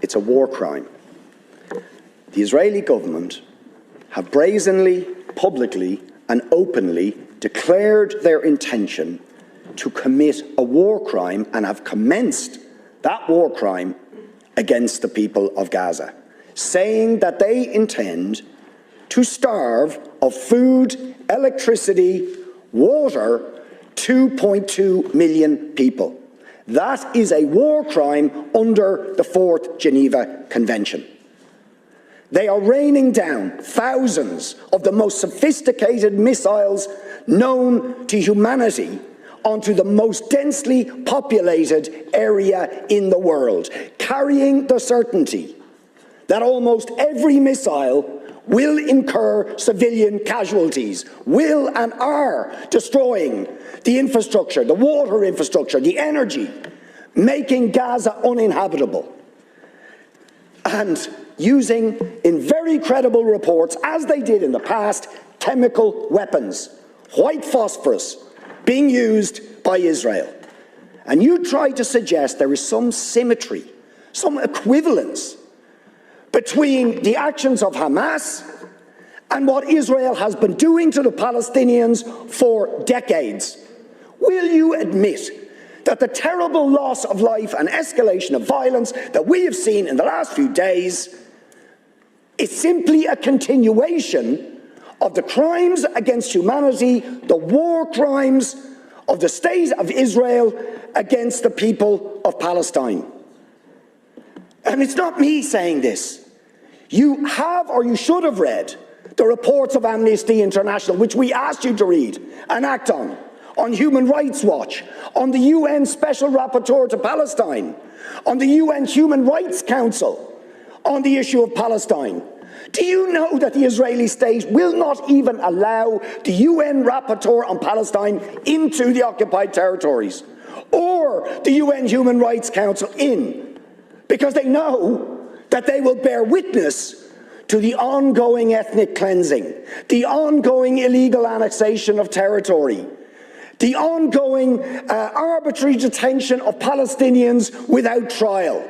it's a war crime. The Israeli government have brazenly, publicly and openly declared their intention to commit a war crime and have commenced that war crime against the people of Gaza, saying that they intend to starve of food, electricity, water, 2.2 million people. That is a war crime under the 4th Geneva Convention. They are raining down thousands of the most sophisticated missiles known to humanity onto the most densely populated area in the world, carrying the certainty that almost every missile will incur civilian casualties, will and are destroying the infrastructure, the water infrastructure, the energy, making Gaza uninhabitable. And using, in very credible reports, as they did in the past, chemical weapons, white phosphorus, being used by Israel. And you try to suggest there is some symmetry, some equivalence between the actions of Hamas and what Israel has been doing to the Palestinians for decades. Will you admit that the terrible loss of life and escalation of violence that we have seen in the last few days is simply a continuation of the crimes against humanity, the war crimes of the state of Israel against the people of Palestine? And it's not me saying this. You have, or you should have read, the reports of Amnesty International, which we asked you to read and act on Human Rights Watch, on the UN Special Rapporteur to Palestine, on the UN Human Rights Council, on the issue of Palestine. Do you know that the Israeli state will not even allow the UN Rapporteur on Palestine into the occupied territories, or the UN Human Rights Council in, because they know that they will bear witness to the ongoing ethnic cleansing, the ongoing illegal annexation of territory, the ongoing arbitrary detention of Palestinians without trial,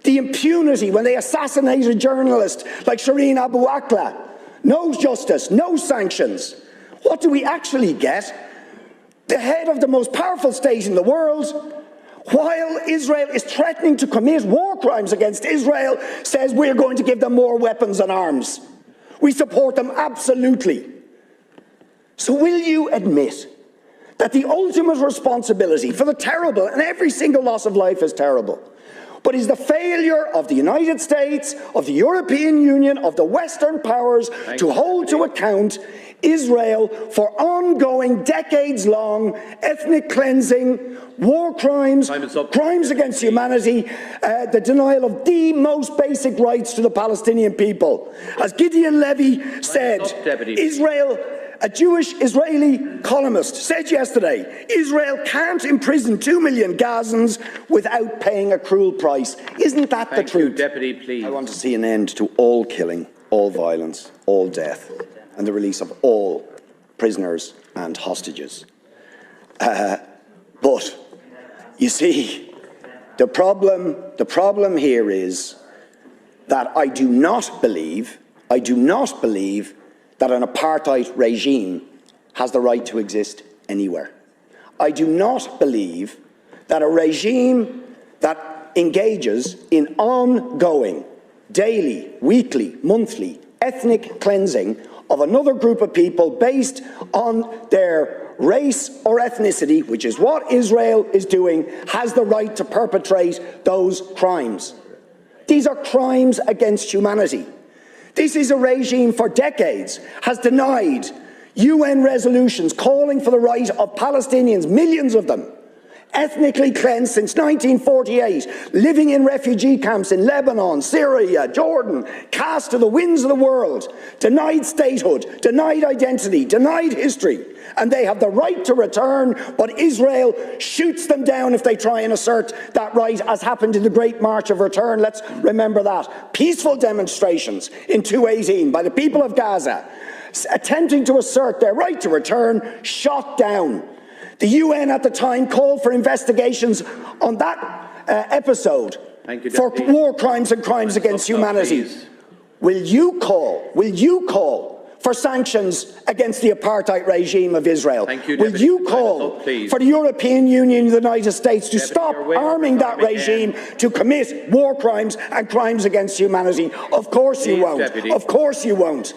the impunity when they assassinate a journalist like Shireen Abu Akleh. No justice, no sanctions. What do we actually get? The head of the most powerful state in the world, while Israel is threatening to commit war crimes against Israel, says we're going to give them more weapons and arms. We support them absolutely. So will you admit that the ultimate responsibility for the terrible, and every single loss of life is terrible, but is the failure of the United States, of the European Union, of the Western powers to hold to account Israel for ongoing, decades-long ethnic cleansing, war crimes, crimes against humanity, the denial of the most basic rights to the Palestinian people? As Gideon Levy said, Israel, a Jewish Israeli columnist, said yesterday, Israel can't imprison 2 million Gazans without paying a cruel price. Isn't that the truth? Deputy, please. I want to see an end to all killing, all violence, all death, and the release of all prisoners and hostages. But, you see, the problem here is that I do not believe that an apartheid regime has the right to exist anywhere. I do not believe that a regime that engages in ongoing, daily, weekly, monthly, ethnic cleansing of another group of people based on their race or ethnicity, which is what Israel is doing, has the right to perpetrate those crimes. These are crimes against humanity. This is a regime for decades has denied UN resolutions calling for the right of Palestinians, millions of them, ethnically cleansed since 1948, living in refugee camps in Lebanon, Syria, Jordan, cast to the winds of the world, denied statehood, denied identity, denied history, and they have the right to return, but Israel shoots them down if they try and assert that right, as happened in the Great March of Return. Let's remember that. Peaceful demonstrations in 2018 by the people of Gaza, attempting to assert their right to return, shot down. The UN at the time called for investigations on that episode for war crimes and crimes against humanity. Will you call for sanctions against the apartheid regime of Israel? Will you call for the European Union and the United States to stop arming that regime to commit war crimes and crimes against humanity? Of course you won't. Of course you won't.